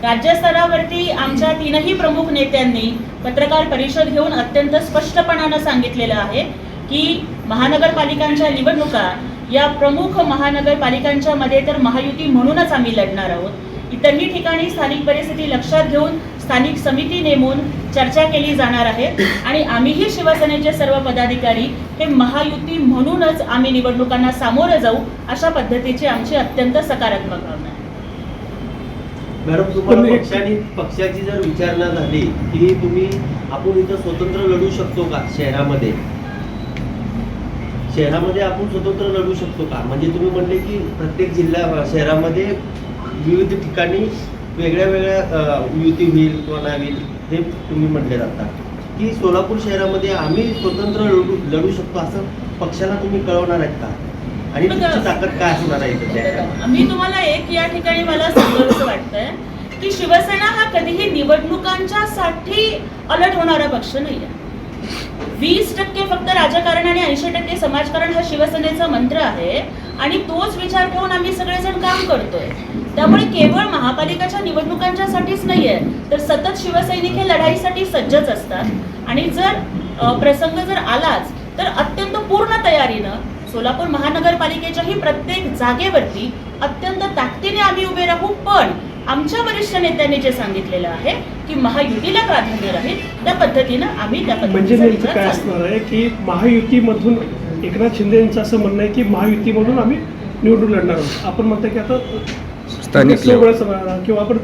राज्यस्तरावरती आमच्या तीनही प्रमुख नेत्यांनी पत्रकार परिषद घेऊन अत्यंत स्पष्टपणानं सांगितलेलं आहे की महानगरपालिकांच्या निवडणुका या प्रमुख महानगरपालिकांच्या मध्ये तर महायुती म्हणूनच आम्ही लढणार आहोत। इतरही ठिकाणी स्थानिक परिस्थिती लक्षात घेऊन स्थानिक समिती नेमून चर्चा केली जाणार आहे आणि आम्हीही शिवसेनेचे सर्व पदाधिकारी हे महायुती म्हणूनच आम्ही निवडणुकांना सामोरं जाऊ अशा पद्धतीची आमची अत्यंत सकारात्मक भावना आहे। मॅडम, तुम्हाला पक्षाची जर विचारणा झाली की तुम्ही आपण इथं स्वतंत्र लढू शकतो का, शहरामध्ये आपण स्वतंत्र लढू शकतो का? म्हणजे तुम्ही म्हणले की प्रत्येक शहरामध्ये विविध ठिकाणी वेगळ्या वेगळ्या युती होईल किंवा नाही होईल हे तुम्ही म्हटले जातात की सोलापूर शहरामध्ये आम्ही स्वतंत्र लढू शकतो असं पक्षाला तुम्ही कळवणार आहेत का? आणि तुमची ताकद काय असणार आहे? मी तुम्हाला एक या ठिकाणी मला सांगावंसं वाटतंय की शिवसेना हा कधीही निवडणुकांच्या साठी अलर्ट होणारा पक्ष नाहीये। 20% फक्त राजकारण आणि 80% समाजकारण हा शिवसेनेचा मंत्र आहे आणि तोच विचार ठेवून आम्ही सगळेजण काम करतोय। त्यामुळे केवळ महापालिकाच्या निवडणुकांच्या साठीच नाहीये तर सतत शिवसैनिक हे लढाईसाठी सज्जच असतात आणि जर प्रसंग जर आलाच तर अत्यंत पूर्ण तयारीनं सोलापूर महानगरपालिकेच्याही प्रत्येक जागेवरती अत्यंत ताकदीने आम्ही उभे राहू। पण आमच्या वरिष्ठ नेत्यांनी जे सांगितलेलं आहे की महायुतीला प्राधान्य राहील त्या पद्धतीनं आम्ही त्या म्हणजे नेमकं काय असणार आहे की महायुतीमधून एकनाथ शिंदे यांचं असं म्हणणं आहे की महायुतीमधून आम्ही निवडून लढणार आहोत। आपण म्हणतो की आता स्थानिक किंवा आपण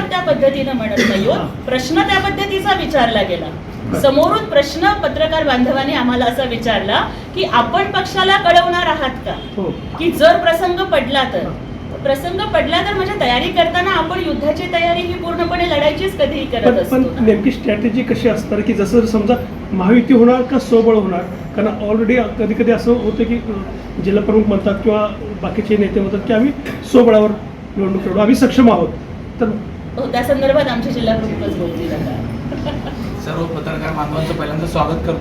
त्या पद्धतीनं म्हणत नाही। प्रश्न त्या पद्धतीचा विचारला गेला। समोरून प्रश्न पत्रकार बांधवांनी आम्हाला असा विचारला की आपण पक्षाला कळवणार आहात का की जर प्रसंग पडला तर म्हणजे तयारी करताना आपण युद्धाची तयारी ही पूर्णपणे लढायचीच कधीही करत असतो। पण नेमकी स्ट्रॅटेजी कशी असणार की जसं समजा महायुती होणार का स्वबळ होणार? कारण ऑलरेडी कधी कधी असं होतं की जिल्हा प्रमुख म्हणतात किंवा बाकीचे नेते म्हणतात की आम्ही स्वबळावर निवडणूक लढू, आम्ही सक्षम आहोत। तर त्या संदर्भात आमचे जिल्हा प्रमुखच बोलतील। आता सर्व पत्रकार बांधवांचं पहिल्यांदा स्वागत करतो।